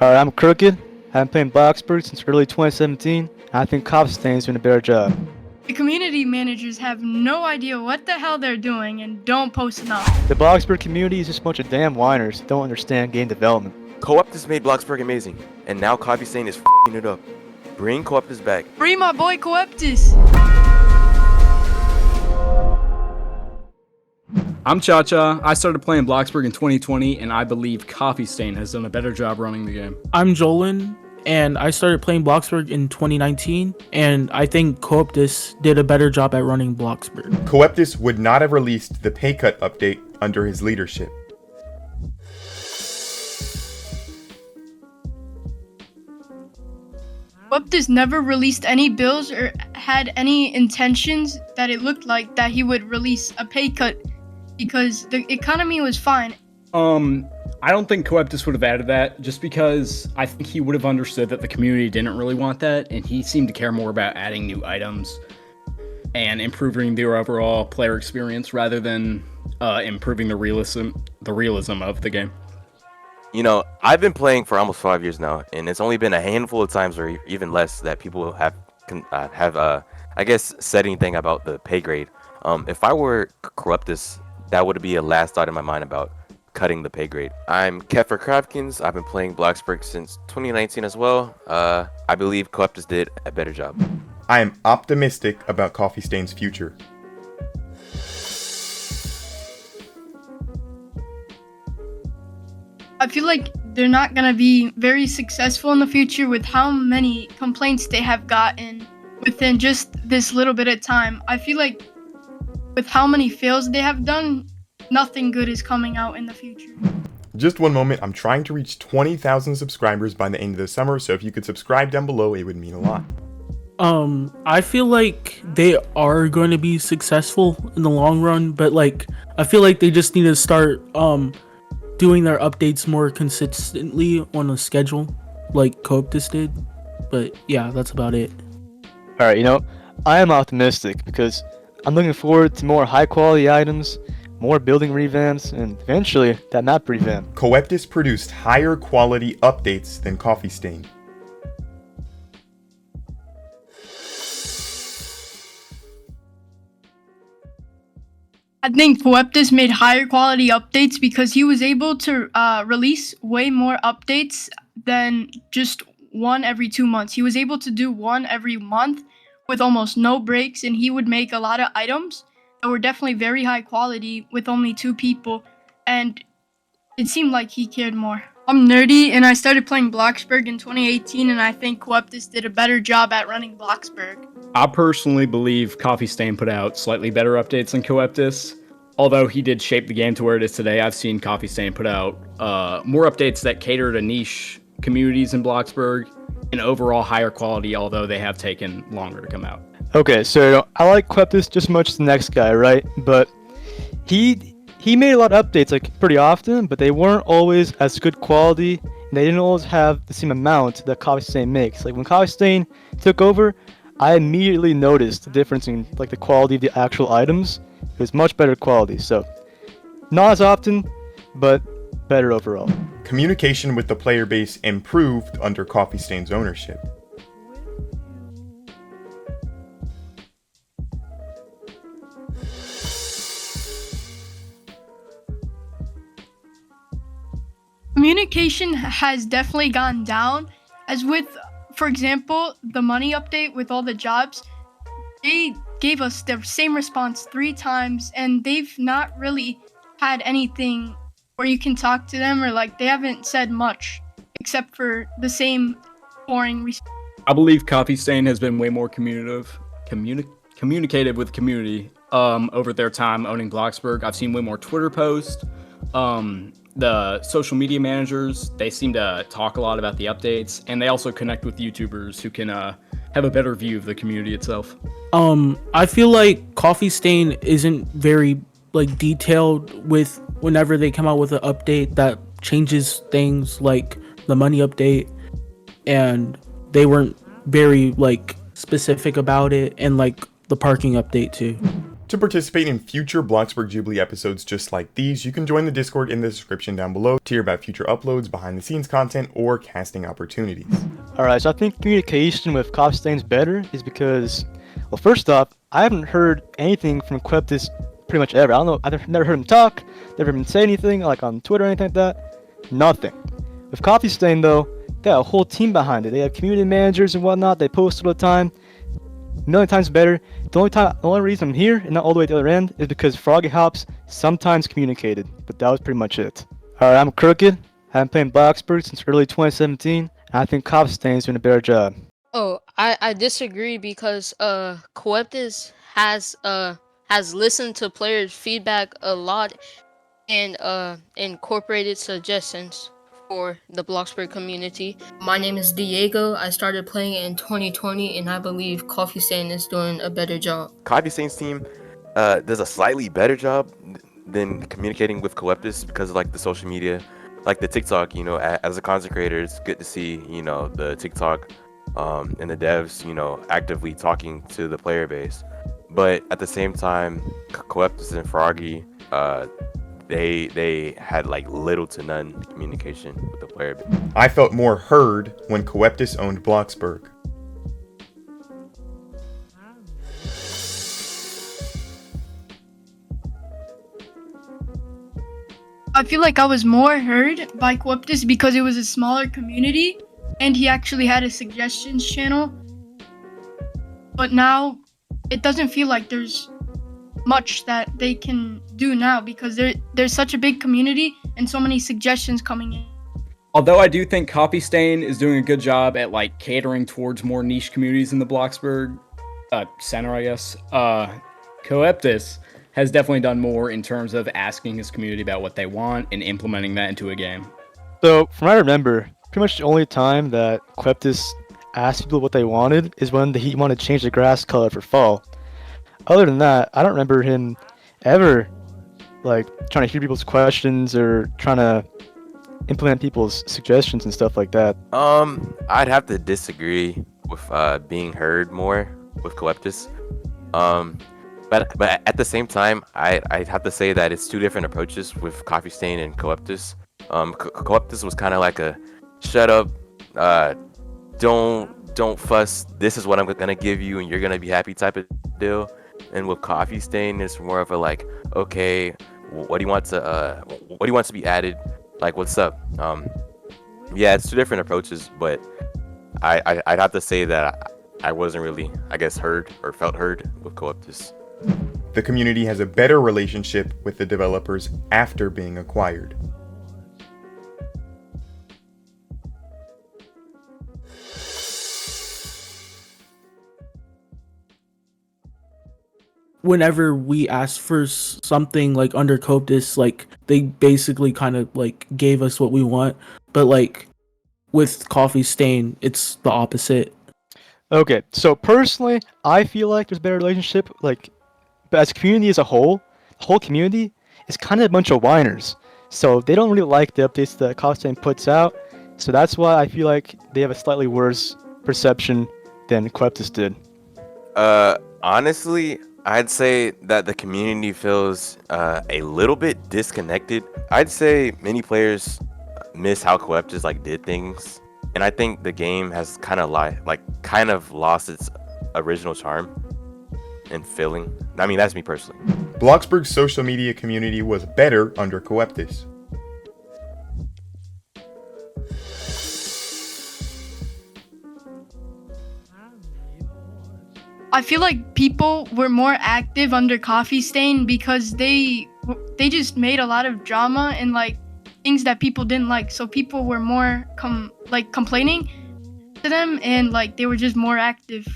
Alright, I'm Crooked. I've been playing Bloxburg since early 2017. I think COFFEESTAIN's doing a better job. The community managers have no idea what the hell they're doing and don't post enough. The Bloxburg community is just a bunch of damn whiners who don't understand game development. COEPTUS made Bloxburg amazing, and now COFFEESTAIN is f***ing it up. Bring COEPTUS back. Free my boy COEPTUS! I'm Cha-Cha. I started playing Bloxburg in 2020, and I believe COFFEESTAIN has done a better job running the game. I'm Jolin, and I started playing Bloxburg in 2019, and I think COEPTUS did a better job at running Bloxburg. COEPTUS would not have released the pay cut update under his leadership. COEPTUS never released any bills or had any intentions that it looked like that he would release a pay cut because the economy was fine. I don't think COEPTUS would have added that just because I think he would have understood that the community didn't really want that, and he seemed to care more about adding new items and improving the overall player experience rather than improving the realism of the game. You know, I've been playing for almost 5 years now, and it's only been a handful of times or even less that people have I guess, said anything about the pay grade. If I were COEPTUS, that would be a last thought in my mind about cutting the pay grade. I'm Keffer Kravkins. I've been playing Bloxburg since 2019 as well. I believe COEPTUS did a better job. I am optimistic about COFFEESTAIN's future. I feel like they're not gonna be very successful in the future with how many complaints they have gotten within just this little bit of time. I feel like with how many fails they have done, nothing good is coming out in the future. Just one moment, I'm trying to reach 20,000 subscribers by the end of the summer, so if you could subscribe down below, it would mean a lot. I feel like they are going to be successful in the long run, but like, I feel like they just need to start, doing their updates more consistently on a schedule, like COEPTUS did. But yeah, that's about it. Alright, you know, I am optimistic because I'm looking forward to more high quality items, more building revamps, and eventually that map revamp. COEPTUS produced higher quality updates than COFFEESTAIN. I think COEPTUS made higher quality updates because he was able to release way more updates than just one every 2 months. He was able to do one every month with almost no breaks, and he would make a lot of items that were definitely very high quality with only 2 people, and it seemed like he cared more. I'm Nerdy, and I started playing Bloxburg in 2018, and I think COEPTUS did a better job at running Bloxburg. I personally believe COFFEESTAIN put out slightly better updates than COEPTUS. Although he did shape the game to where it is today, I've seen COFFEESTAIN put out more updates that cater to niche communities in Bloxburg and overall higher quality, although they have taken longer to come out. Okay, so I like COEPTUS just as much as the next guy, right? But he made a lot of updates like pretty often, but they weren't always as good quality, and they didn't always have the same amount that COFFEESTAIN makes. Like when COFFEESTAIN took over, I immediately noticed the difference in like the quality of the actual items. It was much better quality, so not as often, but better overall. Communication with the player base improved under COFFEESTAIN's ownership. Communication has definitely gone down, as with, for example, the money update with all the jobs. They gave us the same response 3 times, and they've not really had anything where you can talk to them, or like they haven't said much except for the same boring response. I believe COFFEESTAIN has been way more communicative with the community over their time owning Bloxburg. I've seen way more Twitter posts. The social media managers, they seem to talk a lot about the updates, and they also connect with YouTubers who can have a better view of the community itself. I feel like COFFEESTAIN isn't very like detailed with whenever they come out with an update that changes things, like the money update, and they weren't very like specific about it, and like the parking update too. To participate in future Bloxburg Jubilee episodes just like these, you can join the Discord in the description down below to hear about future uploads, behind the scenes content, or casting opportunities. Alright, so I think communication with COFFEESTAIN's better is because, well, first off, I haven't heard anything from COEPTUS pretty much ever. I don't know, I've never heard him talk, never heard him say anything, like on Twitter or anything like that. Nothing. With COFFEESTAIN though, they got a whole team behind it. They have community managers and whatnot, they post all the time. A million times better. The only reason I'm here and not all the way to the other end is because Froggy Hops sometimes communicated, but that was pretty much it. Alright, I'm Crooked. I've been playing Bloxburg since early 2017, and I think COFFEESTAIN's doing a better job. Oh, I disagree because COEPTUS has listened to players' feedback a lot and incorporated suggestions for the Bloxburg community. My name is Diego. I started playing in 2020 and I believe COFFEESTAIN is doing a better job. COFFEESTAIN's team does a slightly better job than communicating with COEPTUS because of like the social media, like the TikTok. You know, as a content creator, it's good to see, you know, the TikTok and the devs, you know, actively talking to the player base. But at the same time, COEPTUS and Froggy, they had like little to none communication with the player base. I felt more heard when COEPTUS owned Bloxburg. I feel like I was more heard by COEPTUS because it was a smaller community and he actually had a suggestions channel. But now it doesn't feel like there's much that they can do now because there's such a big community and so many suggestions coming in. Although I do think COFFEESTAIN is doing a good job at like catering towards more niche communities in the Bloxburg center, I guess. COEPTUS has definitely done more in terms of asking his community about what they want and implementing that into a game. So, from what I remember, pretty much the only time that COEPTUS asked people what they wanted is when he wanted to change the grass color for fall. Other than that, I don't remember him ever like trying to hear people's questions or trying to implement people's suggestions and stuff like that. I'd have to disagree with being heard more with COEPTUS. But at the same time, I'd have to say that it's two different approaches with COFFEESTAIN and COEPTUS. COEPTUS was kind of like a shut up, don't fuss. This is what I'm gonna give you, and you're gonna be happy type of deal. And with COFFEESTAIN, it's more of a like, okay, what do you want to be added? Like, what's up? Yeah, it's two different approaches, but I'd have to say that I wasn't really, I guess, heard or felt heard with COEPTUS. The community has a better relationship with the developers after being acquired. Whenever we asked for something like under COEPTUS, like they basically kind of like gave us what we want, but like with COFFEESTAIN, it's the opposite. Okay, so personally, I feel like there's a better relationship, like, but as a community as a whole, the whole community is kind of a bunch of whiners. So they don't really like the updates that COFFEESTAIN puts out, so that's why I feel like they have a slightly worse perception than COEPTUS did. Honestly, I'd say that the community feels a little bit disconnected. I'd say many players miss how COEPTUS like did things, and I think the game has kind of lost its original charm and feeling. I mean, that's me personally. Bloxburg's social media community was better under COEPTUS. I feel like people were more active under COFFEESTAIN because they just made a lot of drama and like things that people didn't like. So people were more complaining to them and like they were just more active.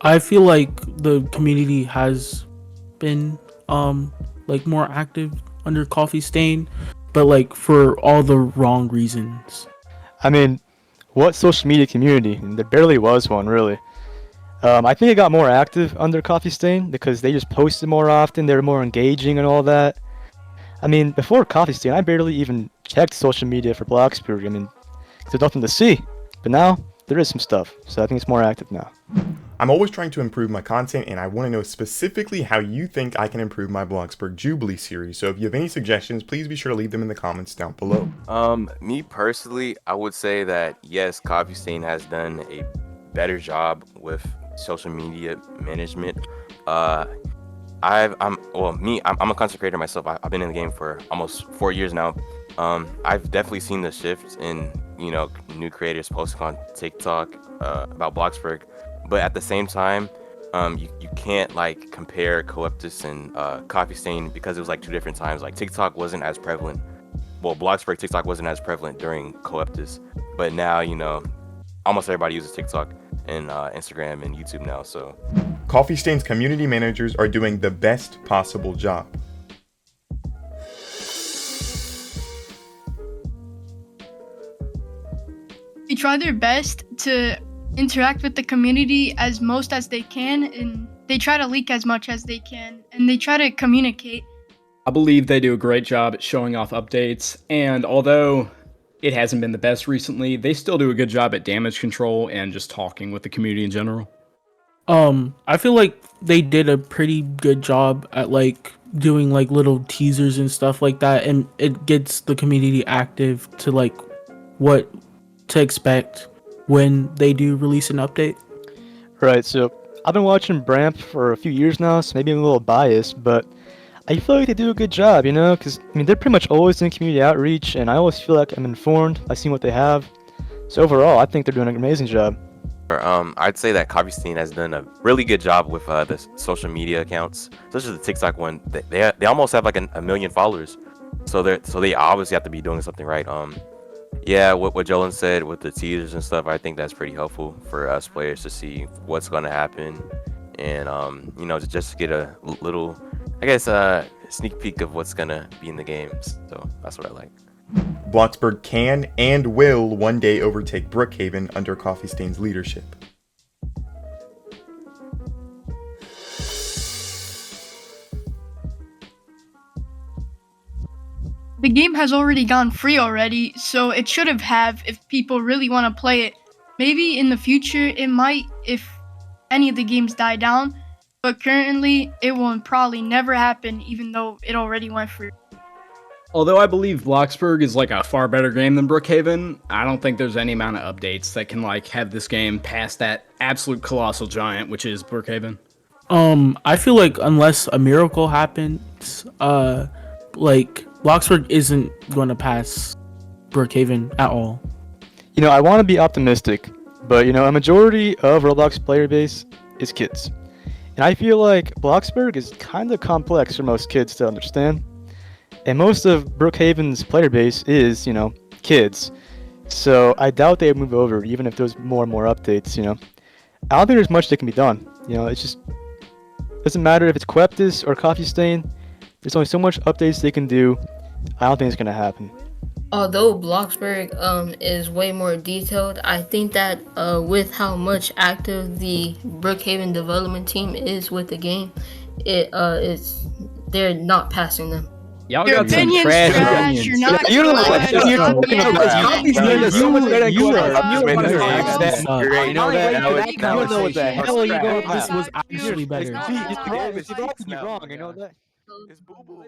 I feel like the community has been like more active under COFFEESTAIN, but like for all the wrong reasons. I mean, what social media community? There barely was one, really. I think it got more active under COFFEESTAIN because they just posted more often, they were more engaging and all that. I mean, before COFFEESTAIN, I barely even checked social media for Bloxburg. I mean, there's nothing to see. But now, there is some stuff, so I think it's more active now. I'm always trying to improve my content, and I want to know specifically how you think I can improve my Bloxburg Jubilee series. So if you have any suggestions, please be sure to leave them in the comments down below. Me personally, I would say that yes, COFFEESTAIN has done a better job with social media management. I'm a content creator myself. I've been in the game for almost 4 years now. I've definitely seen the shift in, you know, new creators posting on TikTok about Bloxburg, but at the same time, you can't like compare COEPTUS and COFFEESTAIN because it was like 2 different times. Like TikTok wasn't as prevalent. Well, Bloxburg TikTok wasn't as prevalent during COEPTUS, but now, you know, almost everybody uses TikTok and Instagram and YouTube now. So COFFEESTAIN's community managers are doing the best possible job. They try their best to interact with the community as most as they can, and they try to leak as much as they can, and they try to communicate. I believe they do a great job at showing off updates, and although it hasn't been the best recently, they still do a good job at damage control and just talking with the community in general. I feel like they did a pretty good job at like doing like little teasers and stuff like that, and it gets the community active to like what to expect when they do release an update. Right, so I've been watching Bramp for a few years now, so maybe I'm a little biased, but I feel like they do a good job, you know, because, I mean, they're pretty much always in community outreach, and I always feel like I'm informed. I've seen what they have. So overall, I think they're doing an amazing job. I'd say that COFFEESTAIN has done a really good job with the social media accounts, especially the TikTok one. They almost have like a million followers, so they obviously have to be doing something right. Yeah, what Jolyn said with the teasers and stuff, I think that's pretty helpful for us players to see what's going to happen, and you know, just to get a little, I guess, sneak peek of what's gonna be in the games. So that's what I like. Bloxburg can and will one day overtake Brookhaven under COFFEESTAIN's leadership. The game has already gone free already, so it should have if people really want to play it. Maybe in the future it might if any of the games die down, but currently it will probably never happen even though it already went free. Although I believe Bloxburg is like a far better game than Brookhaven, I don't think there's any amount of updates that can like have this game past that absolute colossal giant, which is Brookhaven. I feel like unless a miracle happens, like Bloxburg isn't going to pass Brookhaven at all. You know, I want to be optimistic, but, you know, a majority of Roblox player base is kids. And I feel like Bloxburg is kind of complex for most kids to understand. And most of Brookhaven's player base is, you know, kids. So I doubt they would move over, even if there's more and more updates, you know. I don't think there's much that can be done. You know, it's just, doesn't matter if it's COEPTUS or COFFEESTAIN. There's only so much updates they can do. I don't think it's going to happen. Although Bloxburg is way more detailed, I think that with how much active the Brookhaven development team is with the game, they're not passing them. Y'all Your got some opinion's trash trash, opinions. you're not You don't know what trash. you're talking about. You know that. You don't know what the hell are you going This was actually better. You're wrong. You know that. It's boo-boo.